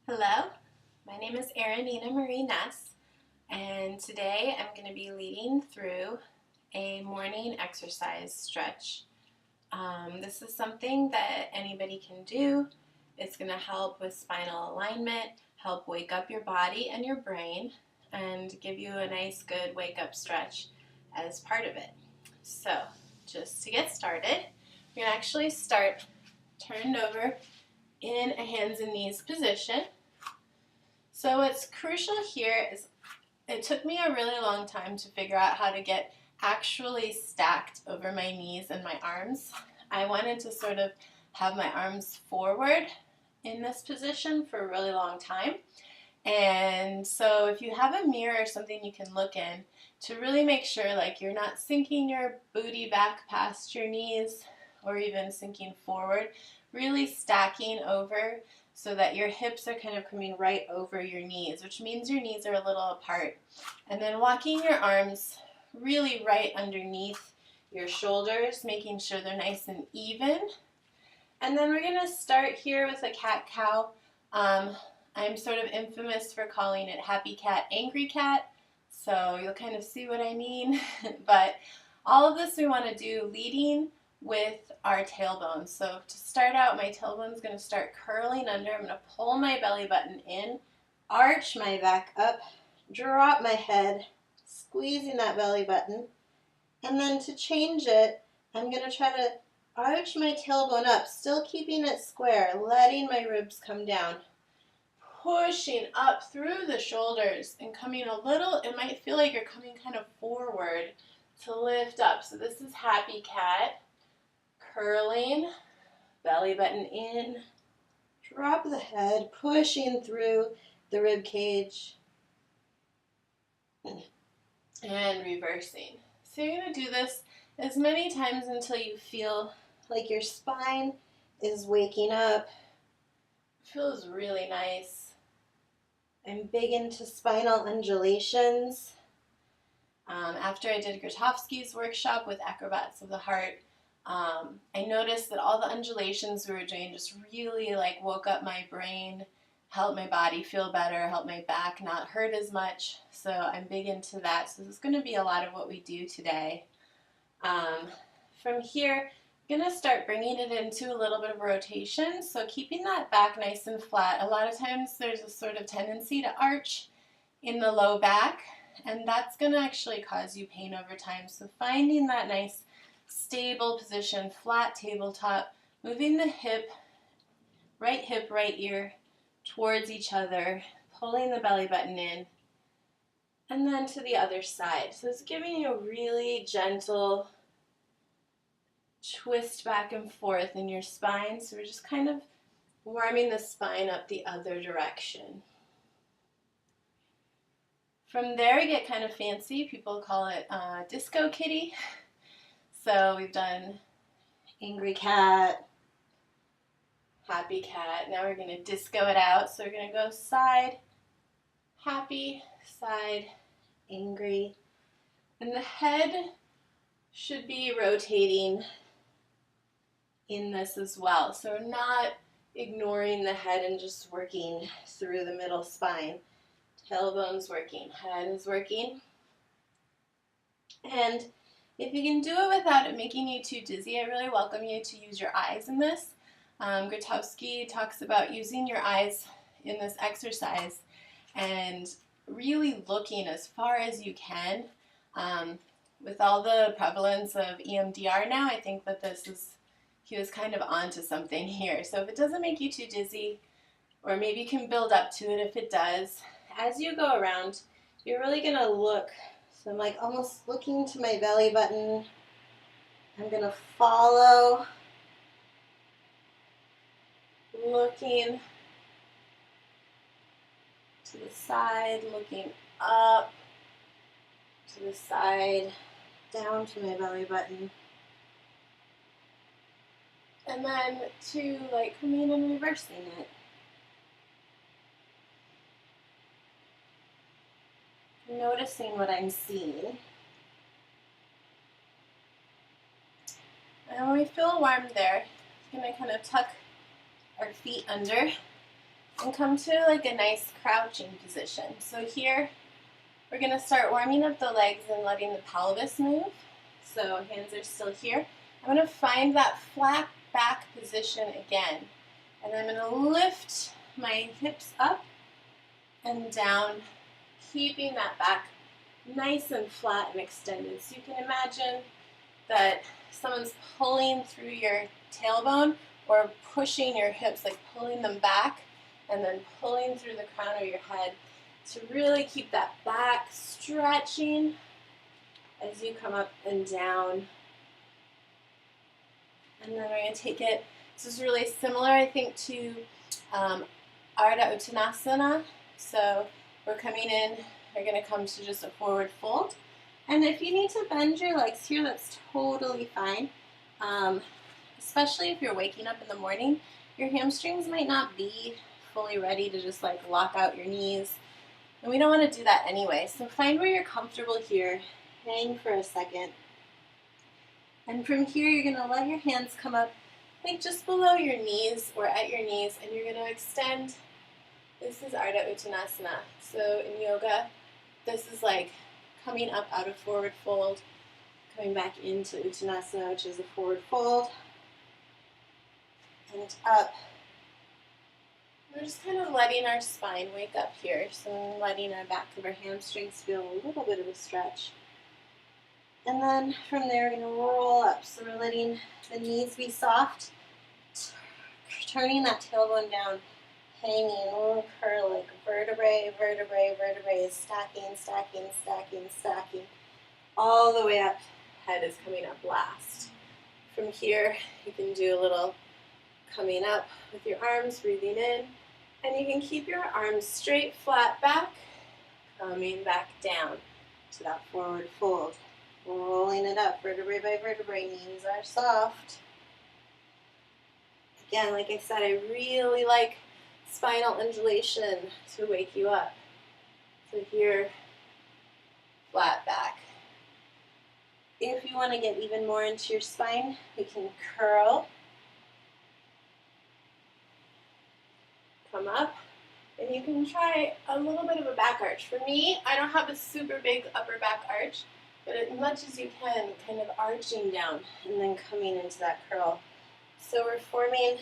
Hello, my name is Nina Marie Ness, and today I'm going to be leading through a morning exercise stretch. This is something that anybody can do. It's going to help with spinal alignment, help wake up your body and your brain, and give you a nice, good wake up stretch as part of it. So, just to get started, we're going to actually start turned over in a hands and knees position. So what's crucial here is it took me a really long time to figure out how to get actually stacked over my knees and my arms. I wanted to sort of have my arms forward in this position for a really long time. And so if you have a mirror or something you can look in to really make sure like you're not sinking your booty back past your knees or even sinking forward, really stacking over so that your hips are kind of coming right over your knees, which means your knees are a little apart. And then walking your arms really right underneath your shoulders, making sure they're nice and even. And then we're going to start here with a cat-cow. I'm sort of infamous for calling it happy cat, angry cat, so you'll kind of see what I mean. But all of this we want to do leading with our tailbone. So to start out, my tailbone is going to start curling under. I'm going to pull my belly button in, arch my back up, drop my head, squeezing that belly button. And then to change it, I'm going to try to arch my tailbone up, still keeping it square, letting my ribs come down. Pushing up through the shoulders and coming a little, it might feel like you're coming kind of forward to lift up. So this is happy cat. Curling, belly button in, drop the head, pushing through the rib cage, and reversing. So you're going to do this as many times until you feel like your spine is waking up. It feels really nice. I'm big into spinal undulations. After I did Grotowski's workshop with Acrobats of the Heart, I noticed that all the undulations we were doing just really like woke up my brain, helped my body feel better, helped my back not hurt as much. So I'm big into that. So this is going to be a lot of what we do today. From here, I'm going to start bringing it into a little bit of rotation. So keeping that back nice and flat. A lot of times there's a sort of tendency to arch in the low back, and that's going to actually cause you pain over time. So finding that nice stable position, flat tabletop, moving the hip, right ear towards each other, pulling the belly button in, and then to the other side. So it's giving you a really gentle twist back and forth in your spine. So we're just kind of warming the spine up the other direction. From there, we get kind of fancy. People call it disco kitty. So we've done angry cat, happy cat. Now we're going to disco it out. So we're going to go side, happy, side, angry. And the head should be rotating in this as well. So we're not ignoring the head and just working through the middle spine. Tailbone's working, head is working. And if you can do it without it making you too dizzy, I really welcome you to use your eyes in this. Grotowski talks about using your eyes in this exercise and really looking as far as you can. With all the prevalence of EMDR now, I think that he was kind of onto something here. So if it doesn't make you too dizzy, or maybe you can build up to it if it does, as you go around, you're really going to look. So I'm like almost looking to my belly button. I'm going to follow, looking to the side, looking up to the side, down to my belly button. And then to like coming and reversing it. Noticing what I'm seeing. And when we feel warm there, we're going to kind of tuck our feet under, and come to like a nice crouching position. So here we're going to start warming up the legs and letting the pelvis move. So hands are still here. I'm going to find that flat back position again. And I'm going to lift my hips up and down, keeping that back nice and flat and extended. So you can imagine that someone's pulling through your tailbone or pushing your hips, like pulling them back and then pulling through the crown of your head to really keep that back stretching as you come up and down. And then we're going to take it, this is really similar, I think, to Ardha Uttanasana. So we're coming in, we're going to come to just a forward fold. And if you need to bend your legs here, that's totally fine. Especially if you're waking up in the morning, your hamstrings might not be fully ready to just like lock out your knees. And we don't want to do that anyway. So find where you're comfortable here. Hang for a second. And from here, you're going to let your hands come up like just below your knees or at your knees, and you're going to extend. This is Ardha Uttanasana. So in yoga, this is like coming up out of forward fold, coming back into Uttanasana, which is a forward fold, and up. We're just kind of letting our spine wake up here, so letting our back of our hamstrings feel a little bit of a stretch. And then from there, we're going to roll up. So we're letting the knees be soft, turning that tailbone down, hanging, little curl like vertebrae, vertebrae, vertebrae, stacking, stacking, stacking, stacking, all the way up. Head is coming up last. From here, you can do a little coming up with your arms, breathing in, and you can keep your arms straight, flat back, coming back down to that forward fold. Rolling it up, vertebrae by vertebrae, knees are soft. Again, like I said, I really like spinal undulation to wake you up. So here, flat back. If you want to get even more into your spine, we can curl, come up, and you can try a little bit of a back arch. For me, I don't have a super big upper back arch, but as much as you can, kind of arching down and then coming into that curl. So we're forming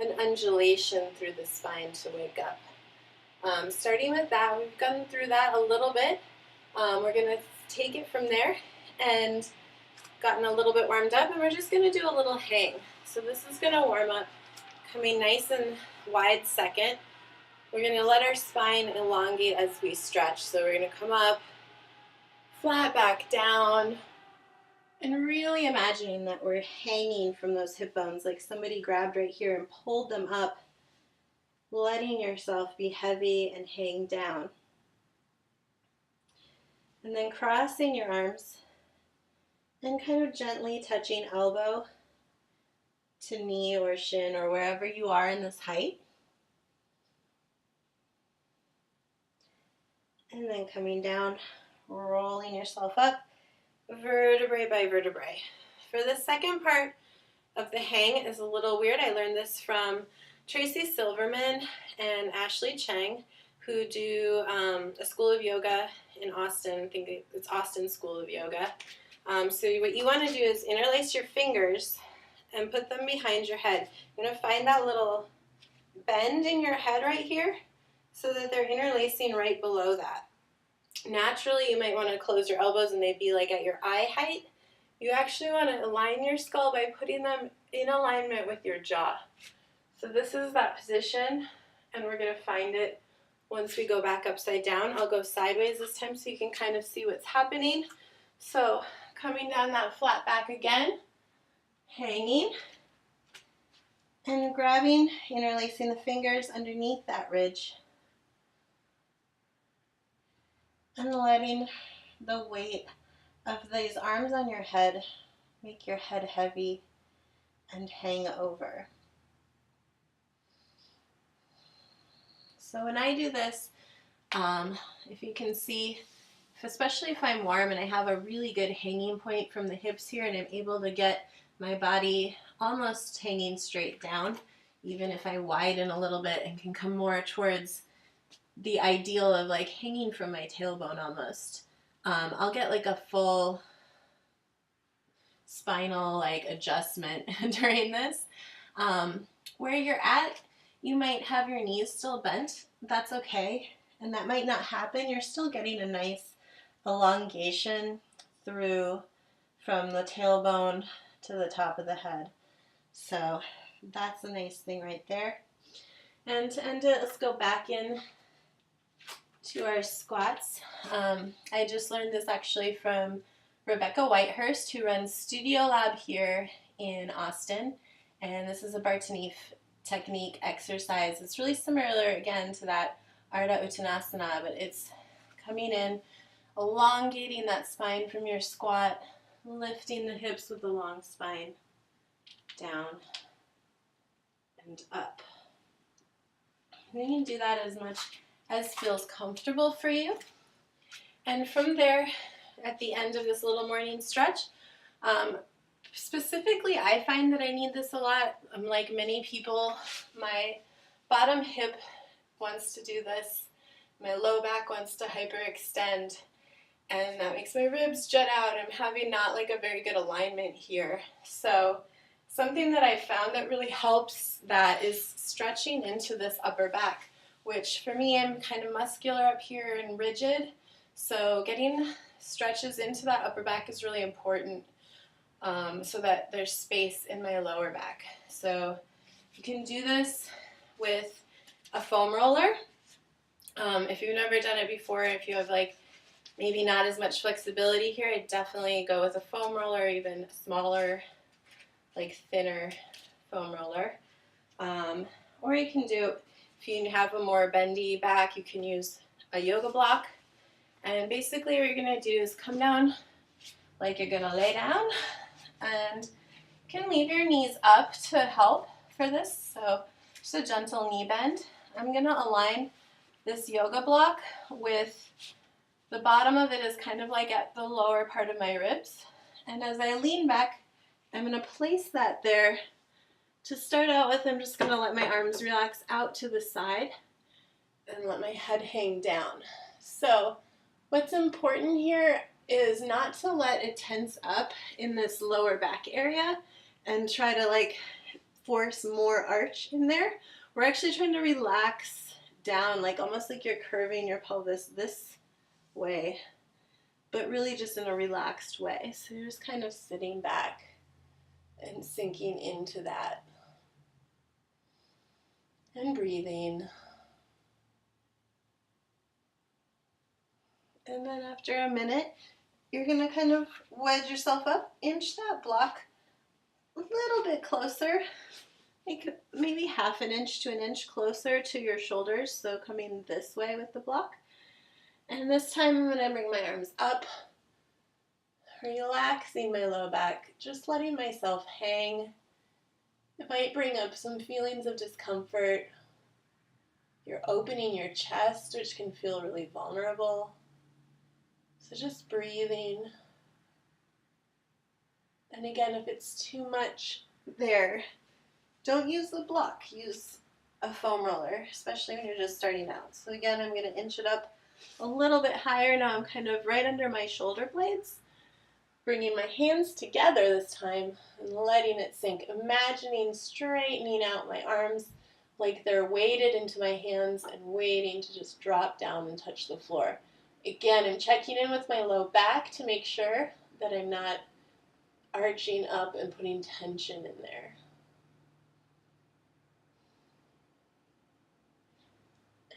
an undulation through the spine to wake up. Starting with that, we've gone through that a little bit. We're going to take it from there and gotten a little bit warmed up, and we're just going to do a little hang. So this is going to warm up, coming nice and wide second. We're going to let our spine elongate as we stretch. So we're going to come up, flat back down, and really imagining that we're hanging from those hip bones, like somebody grabbed right here and pulled them up, letting yourself be heavy and hang down. And then crossing your arms and kind of gently touching elbow to knee or shin or wherever you are in this height. And then coming down, rolling yourself up, vertebrae by vertebrae. For the second part of the hang is a little weird. I learned this from Tracy Silverman and Ashley Cheng, who do a school of yoga in Austin. I think it's Austin School of Yoga. So what you want to do is interlace your fingers and put them behind your head. You're going to find that little bend in your head right here so that they're interlacing right below that. Naturally, you might want to close your elbows and they'd be like at your eye height. You actually want to align your skull by putting them in alignment with your jaw. So this is that position, and we're going to find it once we go back upside down. I'll go sideways this time so you can kind of see what's happening. So coming down that flat back again, hanging, and grabbing, interlacing the fingers underneath that ridge. And letting the weight of these arms on your head make your head heavy and hang over. So when I do this, if you can see, especially if I'm warm and I have a really good hanging point from the hips here and I'm able to get my body almost hanging straight down, even if I widen a little bit and can come more towards the ideal of like hanging from my tailbone almost. I'll get like a full spinal like adjustment during this. Where you're at, you might have your knees still bent. That's okay. And that might not happen. You're still getting a nice elongation through from the tailbone to the top of the head. So that's a nice thing right there. And to end it, let's go back in to our squats. I just learned this actually from Rebecca Whitehurst, who runs Studio Lab here in Austin. And this is a Bartanif technique exercise. It's really similar, again, to that Ardha Uttanasana, but it's coming in, elongating that spine from your squat, lifting the hips with the long spine, down and up. And you can do that as much as feels comfortable for you. And from there, at the end of this little morning stretch, specifically, I find that I need this a lot. Like many people, my bottom hip wants to do this. My low back wants to hyperextend, and that makes my ribs jut out. I'm having not like a very good alignment here. So something that I found that really helps that is stretching into this upper back, which for me, I'm kind of muscular up here and rigid. So getting stretches into that upper back is really important, so that there's space in my lower back. So you can do this with a foam roller. If you've never done it before, if you have like maybe not as much flexibility here, I'd definitely go with a foam roller, or even a smaller, like thinner foam roller. Or you can do, if you have a more bendy back, you can use a yoga block. And basically what you're going to do is come down like you're going to lay down, and you can leave your knees up to help for this. So just a gentle knee bend. I'm going to align this yoga block with the bottom of it is kind of like at the lower part of my ribs. And as I lean back, I'm going to place that there. To start out with, I'm just going to let my arms relax out to the side and let my head hang down. So what's important here is not to let it tense up in this lower back area and try to like force more arch in there. We're actually trying to relax down, like almost like you're curving your pelvis this way, but really just in a relaxed way. So you're just kind of sitting back and sinking into that and breathing. And then after a minute, you're going to kind of wedge yourself up, inch that block a little bit closer, like maybe half an inch to an inch closer to your shoulders, so coming this way with the block. And this time I'm going to bring my arms up, relaxing my low back, just letting myself hang. It might bring up some feelings of discomfort. You're opening your chest, which can feel really vulnerable. So just breathing. And again, if it's too much there, don't use the block. Use a foam roller, especially when you're just starting out. So again, I'm going to inch it up a little bit higher. Now I'm kind of right under my shoulder blades, bringing my hands together this time and letting it sink. Imagining straightening out my arms like they're weighted into my hands and waiting to just drop down and touch the floor. Again, I'm checking in with my low back to make sure that I'm not arching up and putting tension in there.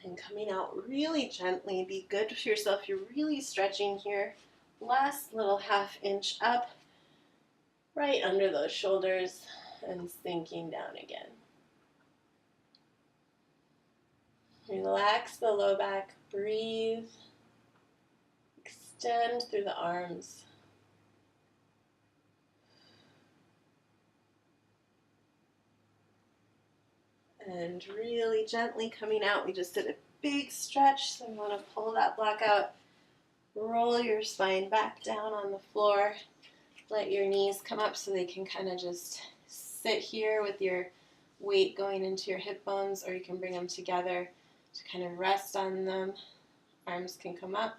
And coming out really gently. Be good to yourself. You're really stretching here. Last little half inch up, right under those shoulders, and sinking down again. Relax the low back. Breathe. Extend through the arms. And really gently coming out. We just did a big stretch, so you want to pull that block out. Roll your spine back down on the floor. Let your knees come up so they can kind of just sit here with your weight going into your hip bones, or you can bring them together to kind of rest on them. Arms can come up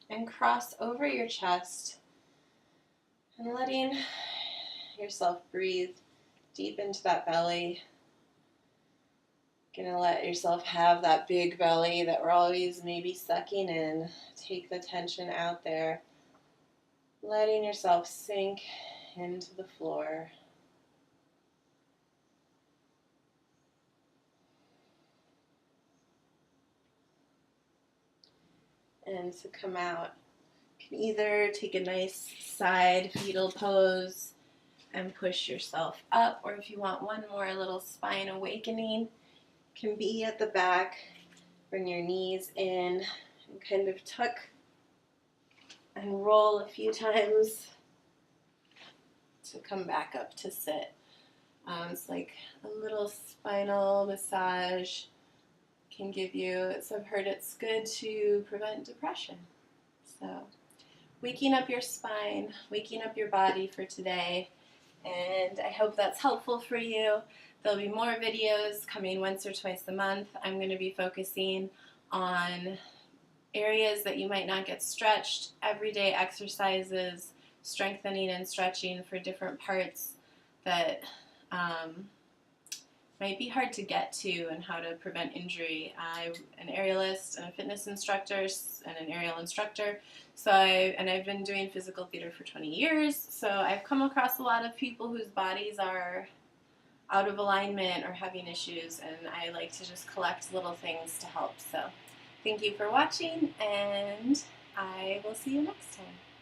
and cross over your chest, and letting yourself breathe deep into that belly. Gonna let yourself have that big belly that we're always maybe sucking in. Take the tension out there. Letting yourself sink into the floor. And to come out, you can either take a nice side fetal pose and push yourself up, or if you want one more little spine awakening, can be at the back. Bring your knees in and kind of tuck and roll a few times to come back up to sit. It's like a little spinal massage can give you, I've heard it's good to prevent depression. So waking up your spine, waking up your body for today, and I hope that's helpful for you. There'll be more videos coming once or twice a month. I'm going to be focusing on areas that you might not get stretched, everyday exercises, strengthening and stretching for different parts that might be hard to get to, and how to prevent injury. I'm an aerialist and a fitness instructor and an aerial instructor, I've been doing physical theater for 20 years, so I've come across a lot of people whose bodies are out of alignment or having issues, and I like to just collect little things to help. So thank you for watching, and I will see you next time.